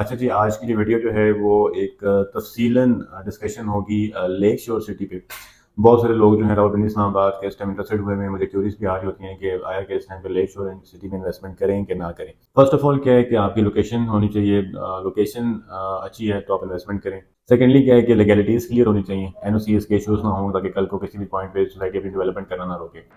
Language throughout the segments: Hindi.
अच्छा जी, आज की जो वीडियो जो है वो एक तफ़सीलन डिस्कशन होगी लेक शोर सिटी पे। बहुत सारे लोग जो हैं रावलपिंडी इस्लामाबाद के इस टाइम इंटरेस्टेड हुए हैं। मुझे क्यूरीज भी आ रही होती हैं कि आया कि इस टाइम पे लेक शोर सिटी में इन्वेस्टमेंट करें कि ना करें। फर्स्ट ऑफ ऑल क्या है कि आपकी लोकेशन होनी चाहिए, लोकेशन अच्छी है तो आप इन्वेस्टमेंट करें। सेकेंडली क्या है कि लीगैलिटीज़ क्लियर होनी चाहिए, एनओसीएस के इशूज़ ना हों ताकि कल को किसी भी पॉइंट पे सोसाइटी अपनी डेवलपमेंट करना ना रोके।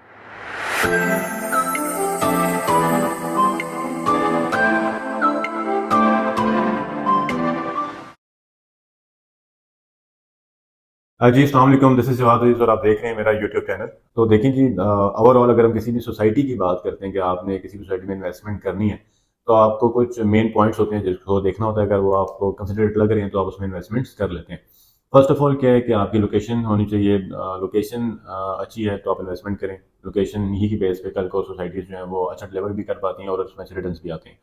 जी अस्सलाम वालेकुम, दिस इज़ जवाद अज़ीज़ और आप देख रहे हैं मेरा यूट्यूब चैनल। तो देखें जी, ओवरऑल अगर हम किसी भी सोसाइटी की बात करते हैं कि आपने किसी भी सोसाइटी में इन्वेस्टमेंट करनी है, तो आपको कुछ मेन पॉइंट्स होते हैं जिसको देखना होता है। अगर वो आपको कंसिडरेट लग रहे हैं तो आप उसमें इन्वेस्टमेंट्स कर लेते हैं। फर्स्ट ऑफ ऑल क्या है कि आपकी लोकेशन होनी चाहिए, लोकेशन अच्छी है तो आप इन्वेस्टमेंट करें। लोकेशन ही की बेस पे कल को सोसाइटीज़ जो हैं वो अच्छा डिलीवर भी कर पाती हैं और उसमें से रिटर्न्स भी आते हैं।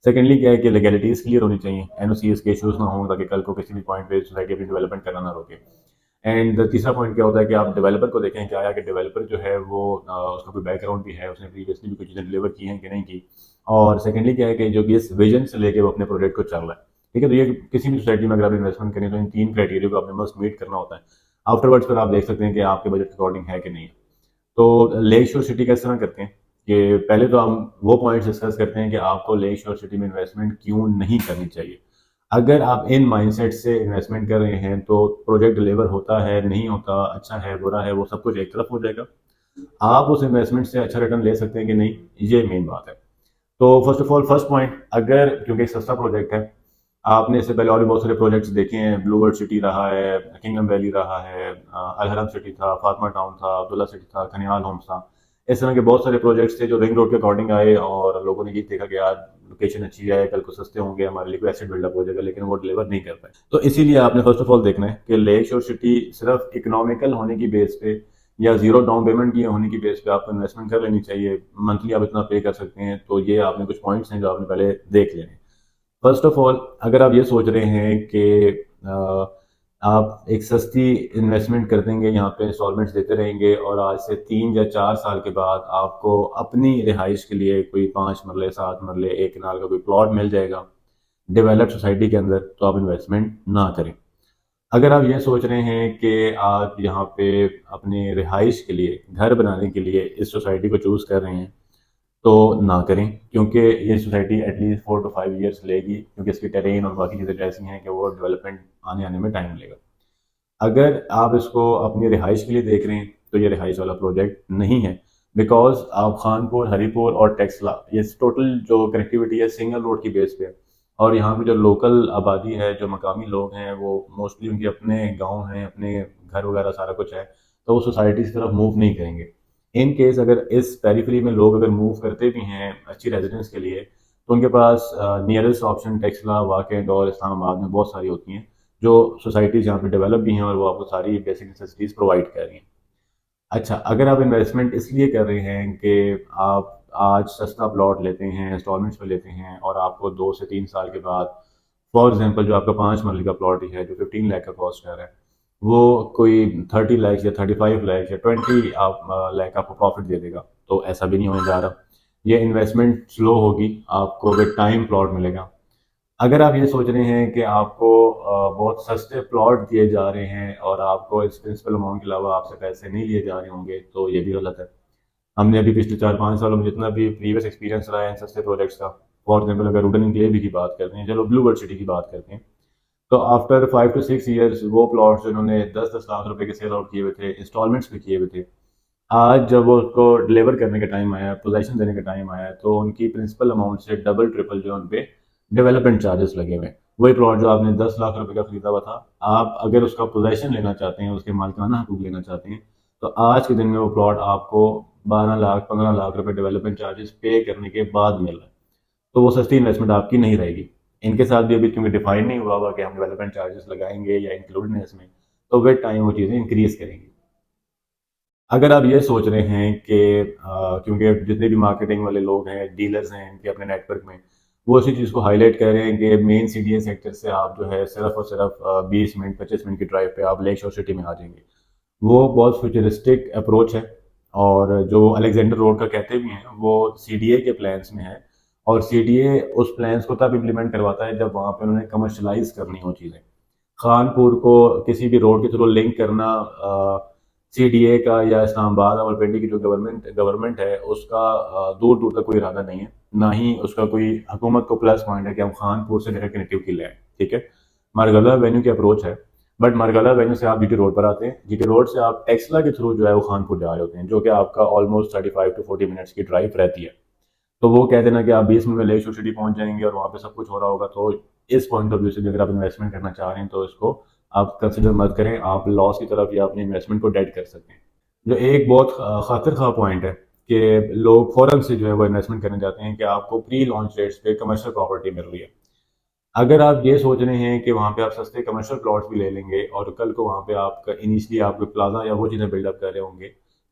सेकेंडली क्या है कि लीगैलिटीज़ क्लियर होनी चाहिए, एनओसीएस के इशूज़ ना हों ताकि कल को किसी भी पॉइंट पे सोसाइटी अपनी डेवलपमेंट करना ना रोके। एंड तीसरा पॉइंट क्या होता है कि आप डेवलपर को देखें कि आया कि डेवलपर जो है वो उसका कोई बैकग्राउंड भी है, उसने प्रीवियसली भी कुछ चीज़ें डिलीवर की हैं कि नहीं की। और सेकेंडली क्या है कि जो कि इस विजन से लेके वो अपने प्रोजेक्ट को चल रहा है। ठीक है, तो ये किसी भी सोसाइटी में अगर आप इन्वेस्टमेंट करें तो इन तीन क्राइटेरिया को आपने मस्ट मीट करना होता है। आफ्टरवर्ड्स फिर आप देख सकते हैं कि आपके बजट के अकॉर्डिंग है कि नहीं है। तो लेक शोर सिटी किस तरह करते हैं कि पहले तो हम वो पॉइंट्स डिस्कस करते हैं कि आपको लेक शोर सिटी में इन्वेस्टमेंट क्यों नहीं करनी चाहिए। अगर आप इन माइंडसेट से इन्वेस्टमेंट कर रहे हैं तो प्रोजेक्ट डिलीवर होता है, नहीं होता, अच्छा है, बुरा है, वो सब कुछ एक तरफ हो जाएगा। आप उस इन्वेस्टमेंट से अच्छा रिटर्न ले सकते हैं कि नहीं, ये मेन बात है। तो first of all first point, अगर क्योंकि एक सस्ता प्रोजेक्ट है, आपने इससे पहले और भी बहुत सारे प्रोजेक्ट्स देखे हैं। ब्लू वर्ल्ड सिटी रहा है, किंगडम वैली रहा है, अलहरम सिटी था, फातिमा टाउन था, अब्दुल्ला सिटी था, खनियाल होम्स था। इस तरह के बहुत सारे प्रोजेक्ट्स थे जो रिंग रोड के अकॉर्डिंग आए और लोगों ने ये देखा कि यार लोकेशन अच्छी है, कल को सस्ते होंगे, हमारे लिए कोई एसेट बिल्डअप हो जाएगा, लेकिन वो डिलीवर नहीं कर पाए। तो इसीलिए आपने फर्स्ट ऑफ ऑल देखना है कि लेक शोर सिटी सिर्फ इकोनॉमिकल होने की बेस पे या जीरो डाउन पेमेंट की होने की बेस पे आपको इन्वेस्टमेंट कर लेनी चाहिए। मंथली आप इतना पे कर सकते हैं। तो ये आपने कुछ पॉइंट्स हैं जो आपने पहले देख लेने हैं। फर्स्ट ऑफ ऑल, अगर आप ये सोच रहे हैं कि आप एक सस्ती इन्वेस्टमेंट कर देंगे, यहाँ पे इंस्टॉलमेंट्स देते रहेंगे और आज से 3 या 4 साल के बाद आपको अपनी रिहाइश के लिए कोई 5 मरले 7 मरले 1 कनाल का कोई प्लॉट मिल जाएगा डेवलप्ड सोसाइटी के अंदर, तो आप इन्वेस्टमेंट ना करें। अगर आप ये सोच रहे हैं कि आप यहाँ पे अपने रिहाइश के लिए, घर बनाने के लिए इस सोसाइटी को चूज़ कर रहे हैं, तो ना करें, क्योंकि ये सोसाइटी एटलीस्ट 4 to 5 ईयर्स लेगी, क्योंकि इसकी टेरेन और बाकी चीज़ें ऐसी हैं कि वो डेवलपमेंट आने आने में टाइम लेगा। अगर आप इसको अपनी रिहाइश के लिए देख रहे हैं तो ये रिहाइश वाला प्रोजेक्ट नहीं है। बिकॉज आप खानपुर, हरीपुर और टेक्सला, ये टोटल जो कनेक्टिविटी है सिंगल रोड की बेस पे है। और यहाँ पे जो लोकल आबादी है, जो मकामी लोग हैं, वो मोस्टली उनके अपने गांव हैं, अपने घर वगैरह सारा कुछ है। तो वो सोसाइटी की तरफ मूव नहीं करेंगे। इन केस अगर इस पेरिफेरी में लोग अगर मूव करते भी हैं अच्छी रेजिडेंस के लिए, तो उनके पास नियरेस्ट ऑप्शन टेक्सला, वाकेंड और इस्लामाबाद में बहुत सारी होती हैं जो सोसाइटीज़ यहाँ पे डेवलप भी हैं और वो आपको सारी बेसिक नेसेसिटीज़ प्रोवाइड कर रही हैं। अच्छा, अगर आप इन्वेस्टमेंट इसलिए कर रहे हैं कि आप आज सस्ता प्लॉट लेते हैं, इंस्टॉलमेंट्स पे लेते हैं और आपको 2 से 3 साल के बाद, फॉर एग्जांपल जो आपका 5 मरले का प्लॉट ही है जो 15 लाख का कॉस्ट कर रहा है, वो कोई 30 लाख या 35 लाख या 20 लाख आपको प्रॉफिट दे देगा, तो ऐसा भी नहीं होने जा रहा। ये इन्वेस्टमेंट स्लो होगी, आपको विद टाइम प्लॉट मिलेगा। अगर आप ये सोच रहे हैं कि आपको बहुत सस्ते प्लॉट दिए जा रहे हैं और आपको इस प्रिंसिपल अमाउंट के अलावा आपसे पैसे नहीं लिए जा रहे होंगे, तो ये भी गलत है। हमने अभी पिछले 4-5 सालों में जितना भी प्रीवियस एक्सपीरियंस रहा है इन सस्ते प्रोजेक्ट्स का, फॉर एग्जाम्पल अगर वुडन इनक्लेव की बात करते हैं, चलो ब्लू बर्ड सिटी की बात करते हैं, तो आफ्टर 5 to 6 ईयर्स वो प्लॉट्स जो इन्होंने 10-10 लाख रुपए के सेल आउट किए हुए थे, इंस्टॉलमेंट्स पे किए हुए थे, आज जब वो उसको डिलीवर करने का टाइम आया, पोजेसन देने का टाइम आया, तो उनकी प्रिंसिपल अमाउंट से डबल ट्रिपल जो उन पे डेवलपमेंट चार्जेस लगे हुए हैं। वही प्लॉट जो आपने 10 लाख रुपए का खरीदा हुआ था, आप अगर उसका पोजेसन लेना चाहते हैं, उसके मालिकाना हकूक लेना चाहते हैं, तो आज के दिन में वो प्लॉट आपको 12 लाख 15 लाख रुपए डेवलपमेंट चार्जेस पे करने के बाद मिल रहा है। तो वो सस्ती इन्वेस्टमेंट आपकी नहीं रहेगी। इनके साथ भी अभी क्योंकि डिफाइन नहीं हुआ कि हम डेवलपमेंट चार्जेस लगाएंगे या इंक्लूडेड है इसमें, तो विद टाइम वो चीज़ें इंक्रीज करेंगी। अगर आप ये सोच रहे हैं कि क्योंकि जितने भी मार्केटिंग वाले लोग हैं, डीलर्स हैं इनके अपने नेटवर्क में, वो इसी चीज़ को हाईलाइट कर रहे हैं कि मेन सीडीए सेक्टर से आप जो है सिर्फ और सिर्फ 20 मिनट 25 मिनट की ड्राइव पे आप लेक शोर सिटी में आ जाएंगे। वो बहुत फ्यूचरिस्टिक अप्रोच है और जो अलेक्जेंडर रोड का कहते भी हैं वो सीडीए के प्लान्स में है। और सीडीए उस प्लान्स को तब इम्प्लीमेंट करवाता है जब वहाँ पे उन्होंने कमर्शलाइज करनी हो चीज़ें। खानपुर को किसी भी रोड के थ्रू लिंक करना सीडीए का या इस्लामाबाद रावलपिंडी की जो गवर्नमेंट गवर्नमेंट है उसका दूर दूर तक कोई इरादा नहीं है, ना ही उसका कोई हुकूमत को प्लस पॉइंट है कि हम खानपुर से डायरेक्ट कनेक्टिविटी ले आए। ठीक है, मरगला एवेन्यू की अप्रोच है, बट मरगला एवेन्यू से आप जीटी रोड पर आते हैं, जीटी रोड से आप टेक्सला के थ्रू जो है वो खानपुर जा रहे होते हैं, जो कि आपका ऑलमोस्ट 35 to 40 मिनट्स की ड्राइव रहती है। तो वो कहते हैं ना कि आप 20 मिनट में लेक शोर सिटी पहुंच जाएंगे और वहाँ पे सब कुछ हो रहा होगा। तो इस पॉइंट ऑफ व्यू से भी अगर आप इन्वेस्टमेंट करना चाह रहे हैं तो इसको आप कंसिडर मत करें, आप लॉस की तरफ या अपने इन्वेस्टमेंट को डेड कर सकते हैं। जो एक बहुत खातिर खा पॉइंट है कि लोग फ़ौरन से जो है वो इन्वेस्टमेंट करने जाते हैं कि आपको प्री लॉन्च रेट्स पे कमर्शियल प्रॉपर्टी मिल रही है। अगर आप ये सोच रहे हैं कि वहाँ पे आप सस्ते कमर्शियल प्लॉट्स भी ले लेंगे और कल को वहाँ पे आपका इनिशियली आपके प्लाजा या वो चीज़ें बिल्डअप कर रहे होंगे,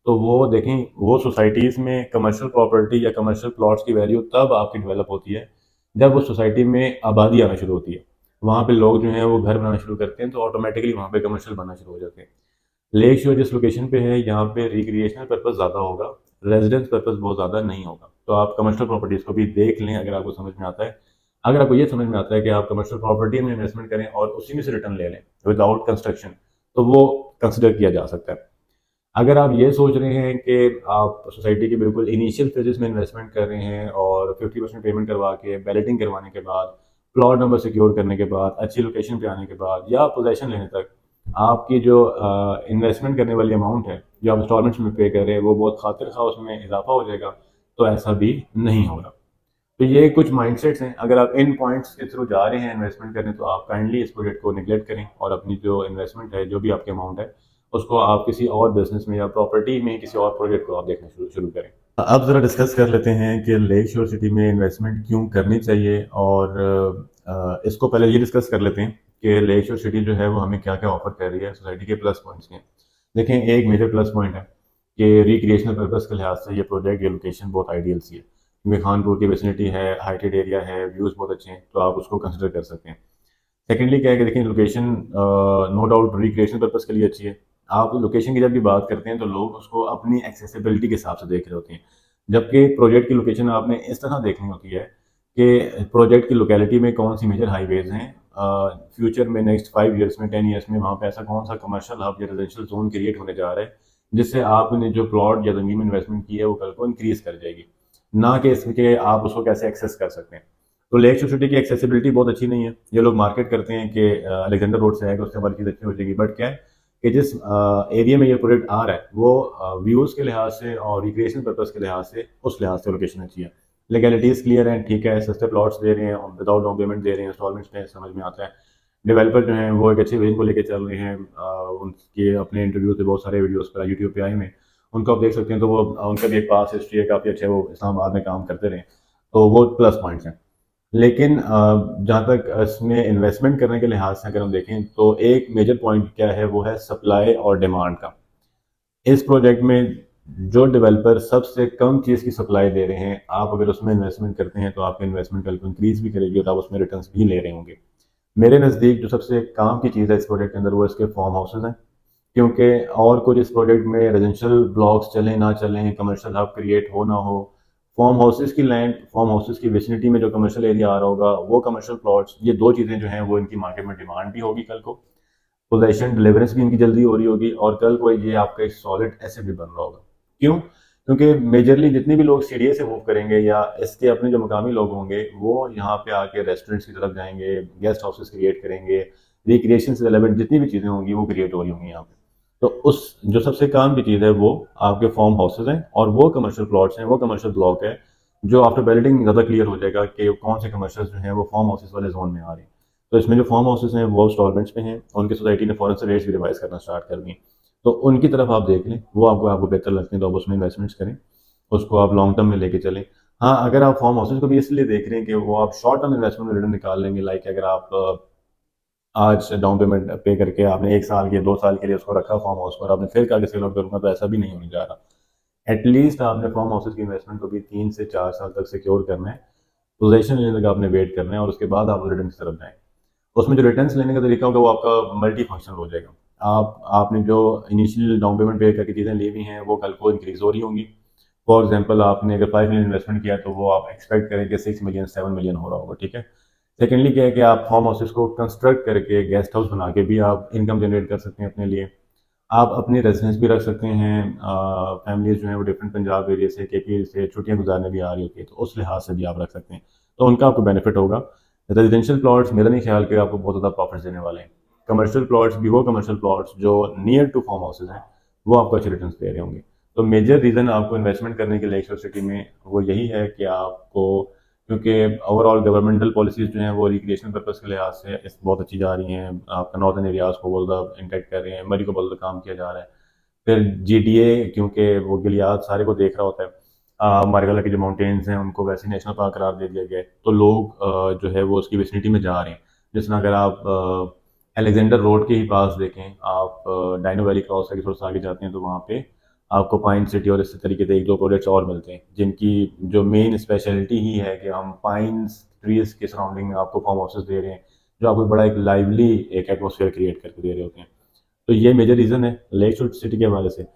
तो वो देखें, वो सोसाइटीज़ में कमर्शियल प्रॉपर्टी या कमर्शियल प्लॉट्स की वैल्यू तब आपकी डेवलप होती है जब उस सोसाइटी में आबादी आना शुरू होती है। वहाँ पे लोग जो हैं वो घर बनाना शुरू करते हैं, तो ऑटोमेटिकली वहाँ पे कमर्शियल बनना शुरू हो जाते हैं। लेक शोर जिस लोकेशन पे है यहाँ पे रिक्रिएशनल पर्पस ज़्यादा होगा, रेजिडेंस पर्पस बहुत ज़्यादा नहीं होगा। तो आप कमर्शियल प्रॉपर्टीज़ को भी देख लें अगर आपको समझ में आता है। अगर आपको ये समझ में आता है कि आप कमर्शियल प्रॉपर्टी में इन्वेस्टमेंट करें और उसी में से रिटर्न ले लें विदाउट कंस्ट्रक्शन, तो वो कंसिडर किया जा सकता है। अगर आप ये सोच रहे हैं कि आप सोसाइटी के बिल्कुल इनिशियल फेजेस में इन्वेस्टमेंट कर रहे हैं और 50% पेमेंट करवा के बैलेटिंग करवाने के बाद, प्लॉट नंबर सिक्योर करने के बाद, अच्छी लोकेशन पे आने के बाद या पोजेशन लेने तक आपकी जो इन्वेस्टमेंट करने वाली अमाउंट है जो आप इंस्टॉलमेंट्स में पे कर रहे हैं वो बहुत खातिर खा उसमें इजाफा हो जाएगा, तो ऐसा भी नहीं होगा। तो ये कुछ माइंडसेट्स हैं, अगर आप इन पॉइंट्स के थ्रू जा रहे हैं इन्वेस्टमेंट करने तो आप काइंडली इस प्रोजेक्ट को निगलेक्ट करें और अपनी जो इन्वेस्टमेंट है जो भी आपकी अमाउंट है उसको आप किसी और बिजनेस में या प्रॉपर्टी में किसी और प्रोजेक्ट को आप देखना शुरू शुरू करें। अब ज़रा डिस्कस कर लेते हैं कि लेक शोर सिटी में इन्वेस्टमेंट क्यों करनी चाहिए, और इसको पहले ये डिस्कस कर लेते हैं कि लेक शोर सिटी जो है वो हमें क्या क्या ऑफर कर रही है, सोसाइटी के प्लस पॉइंट्स के। देखें, एक मेजर प्लस पॉइंट है कि रिक्रिएशनल पर्पस के लिहाज से ये प्रोजेक्ट, ये लोकेशन बहुत आइडियल सी है, क्योंकि खानपुर की वेसिनिटी है, हाइटेड एरिया है, व्यूज़ बहुत अच्छे हैं, तो आप उसको कंसिडर कर सकते हैं। सेकेंडली क्या है कि देखिए, location no doubt recreational purpose के लिए अच्छी है। आप लोकेशन की जब भी बात करते हैं तो लोग उसको अपनी एक्सेसिबिलिटी के हिसाब से देख रहे होते हैं, जबकि प्रोजेक्ट की लोकेशन आपने इस तरह देखनी होती है कि प्रोजेक्ट की लोकेलिटी में कौन सी मेजर हाईवेज हैं, फ्यूचर में नेक्स्ट 5 ईयर्स में 10 ईयर्स में वहाँ पे ऐसा कौन सा कमर्शियल हब या रेजिडेंशियल जोन क्रिएट होने जा रहा है जिससे आपने जो प्लॉट या जमीन में इन्वेस्टमेंट की है वो कल को इंक्रीज कर जाएगी, ना कि इसमें कि आप उसको कैसे एक्सेस कर सकते हैं। तो लेक शोर सिटी की एक्सेसिबिलिटी बहुत अच्छी नहीं है। ये लोग मार्केट करते हैं कि अलेक्जेंडर रोड से आएगा उससे हमारी चीज़ अच्छी हो जाएगी, बट क्या है कि जिस एरिया में ये प्रोजेक्ट आ रहा है वो व्यूज़ के लिहाज से और रिक्रिएशन पर्पज़ के लिहाज से उस लिहाज से लोकेशन अच्छी है। लीगैलिटीज़ क्लियर हैं, ठीक है, सस्ते प्लॉट्स दे रहे हैं और विदाउट डाउन पेमेंट दे रहे हैं, इंस्टॉलमेंट्स में समझ में आता है। डेवलपर जो हैं वो एक अच्छी विजन को लेकर चल रहे हैं, उनके अपने इंटरव्यू से बहुत सारे वीडियोस पर यूट्यूब पे आए हुए हैं, उनको आप देख सकते हैं। तो वो उनका भी एक पास हिस्ट्री है काफ़ी अच्छा, वो इस्लामाबाद में काम करते रहे, तो वो प्लस पॉइंट्स हैं। लेकिन जहाँ तक इसमें इन्वेस्टमेंट करने के लिहाज से अगर हम देखें तो एक मेजर पॉइंट क्या है, वो है सप्लाई और डिमांड का। इस प्रोजेक्ट में जो डेवलपर सबसे कम चीज़ की सप्लाई दे रहे हैं, आप अगर उसमें इन्वेस्टमेंट करते हैं तो आपकी इन्वेस्टमेंट कल को इंक्रीज भी करेगी और आप उसमें रिटर्न्स भी ले रहे होंगे। मेरे नज़दीक जो सबसे काम की चीज़ है इस प्रोजेक्ट के अंदर वो इसके फार्म हाउसेज हैं, क्योंकि और कुछ इस प्रोजेक्ट में रेजिडेंशियल ब्लॉक्स चलें ना चलें, कमर्शियल हब क्रिएट हो ना हो, फार्म हाउसेज की लैंड, फार्म हाउसेज की विसिनिटी में जो कमर्शियल एरिया आ रहा होगा वो कमर्शियल प्लॉट्स, ये दो चीज़ें जो हैं वो इनकी मार्केट में डिमांड भी होगी कल को, पोजेशन डिलीवरेंस भी इनकी जल्दी हो रही होगी और कल को ये आपका एक सॉलिड एसेट भी बन रहा होगा। क्यों? क्योंकि मेजरली जितने भी लोग सीडीए से मूव करेंगे या इसके अपने जो मकामी लोग होंगे वो यहाँ पे आके रेस्टोरेंट्स की तरफ जाएंगे, गेस्ट हाउसेस क्रिएट करेंगे, रिक्रिएशन से रिलेवेंट जितनी भी चीज़ें होंगी वो क्रिएट हो रही होंगी यहाँ पे। तो उस जो सबसे काम की चीज़ है वो आपके फार्म हाउसेज हैं और वो कमर्शियल प्लॉट्स हैं, वो कमर्शियल ब्लॉक है जो आफ्टर बैलेटिंग ज़्यादा क्लियर हो जाएगा कि कौन से कमर्शियल जो हैं वो फार्म हाउसेज वाले जोन में आ रहे हैं। तो इसमें जो फार्म हाउसेज हैं वो इंस्टॉलमेंट्स पे हैं, उनकी सोसाइटी ने फ़ौरन से रेट्स भी रिवाइज करना स्टार्ट कर दी, तो उनकी तरफ आप देख लें, वो आपको आपको बेहतर लगते हैं तो आप उसमें इन्वेस्टमेंट्स करें, उसको आप लॉन्ग टर्म में लेके चलें। हाँ, अगर आप फार्म हाउसेज को भी इसलिए देख रहे हैं कि वो आप शॉर्ट टर्म इन्वेस्टमेंट में रिटर्न निकाल लेंगे, लाइक अगर आप आज डाउन पेमेंट पे करके आपने 1 साल के 2 साल के लिए उसको रखा फार्म हाउस पर, आपने फिर आगे सेल आउट करूँगा, तो ऐसा भी नहीं होने जा रहा। एटलीस्ट आपने फार्म हाउसेज की इन्वेस्टमेंट को भी 3 से 4 साल तक सिक्योर करना है, पोजीशन लेने तक आपने वेट करना है और उसके बाद आप रिटर्न की तरफ जाएँ। उसमें जो रिटर्न्स लेने का तरीका होगा वो आपका मल्टी फंक्शनल हो जाएगा। आपने जो इनिशियल डाउन पेमेंट पे करके चीज़ें ली हुई हैं वो कल को इंक्रीज़ हो रही होंगी, फॉर एग्जांपल आपने अगर 5 मिलियन इन्वेस्टमेंट किया तो वो आप एक्सपेक्ट करें कि 6 मिलियन 7 मिलियन हो रहा होगा, ठीक है। सेकेंडली क्या है कि आप फार्म हाउसेस को कंस्ट्रक्ट करके गेस्ट हाउस बना के भी आप इनकम जनरेट कर सकते हैं अपने लिए। आप अपनी रेजिडेंस भी रख सकते हैं। फैमिलीज जो हैं वो डिफरेंट पंजाब एरिया से, केपी से छुट्टियां गुजारने भी आ रही होती है, तो उस लिहाज से भी आप रख सकते हैं, तो उनका आपको बेनिफिट होगा। रेजिडेंशियल प्लॉट्स मेरा नहीं ख्याल कि आपको बहुत ज़्यादा प्रॉफिट देने वाले हैं। कमर्शियल प्लॉट्स भी, वो कमर्शियल प्लॉट्स जो नियर टू फार्म हाउसेज हैं, वो आपको अच्छे रिटर्न दे रहे होंगे। तो मेजर रीज़न आपको इन्वेस्टमेंट करने के लेक शोर सिटी में वो यही है कि आपको, क्योंकि ओवरऑल गवर्नमेंटल पॉलिसीज जो हैं वो रिक्रिएशनल पर्पज़ के लिहाज से बहुत अच्छी जा रही हैं, आपका नॉर्दर्न एरियाज़ को बहुत ज़्यादा इंटैक्ट कर रहे हैं, मरी को बहुत ज़्यादा काम किया जा रहा है। फिर जीडीए, क्योंकि वो गिलियाद सारे को देख रहा होता है, मार्गला के जो माउंटेन्स हैं उनको वैसे नेशनल पार्क करार दे दिया गया है, तो लोग जो है वो उसकी विसिनिटी में जा रहे हैं। जिस तरह अगर आप अलेक्जेंडर रोड के ही पास देखें, आप डाइनो वैली क्रॉस करके थोड़ा सा आगे जाते हैं तो वहाँ पे आपको पाइन सिटी और इस तरीके से एक दो प्रोजेक्ट्स और मिलते हैं, जिनकी जो मेन स्पेशलिटी ही है कि हम पाइन्स ट्रीज के सराउंडिंग में आपको फार्म हाउसेस दे रहे हैं, जो आपको बड़ा एक लाइवली एक एटमोसफेयर क्रिएट करके दे रहे होते हैं। तो ये मेजर रीज़न है लेक शोर सिटी के हवाले से।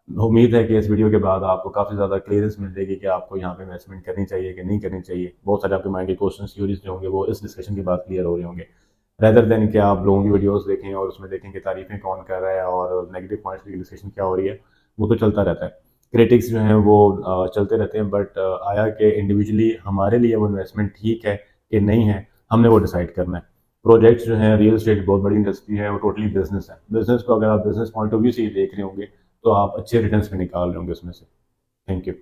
उम्मीद है कि इस वीडियो के बाद आपको काफ़ी ज़्यादा क्लियरेंस मिल जाएगी कि आपको यहाँ पे इन्वेस्टमेंट करनी चाहिए कि नहीं करनी चाहिए। बहुत सारे आपके माइंड के क्वेश्चन क्यूरीज जो होंगे वो इस डिस्कशन के बाद क्लियर हो रहे होंगे, रेदर देन कि आप लोगों की वीडियोस देखें और उसमें देखें कि तारीफें कौन कर रहा है और नेगेटिव पॉइंट्स की डिस्कशन क्या हो रही है। वो तो चलता रहता है, क्रिटिक्स जो हैं वो चलते रहते हैं, बट आया कि इंडिविजुअली हमारे लिए वो इन्वेस्टमेंट ठीक है कि नहीं है, हमने वो डिसाइड करना है। प्रोजेक्ट्स जो हैं, रियल एस्टेट बहुत बड़ी इंडस्ट्री है, वो टोटली बिजनेस है। बिजनेस को अगर आप बिजनेस पॉइंट ऑफ व्यू से ही देख रहे होंगे तो आप अच्छे रिटर्न्स भी निकाल रहे होंगे उसमें से। Thank you.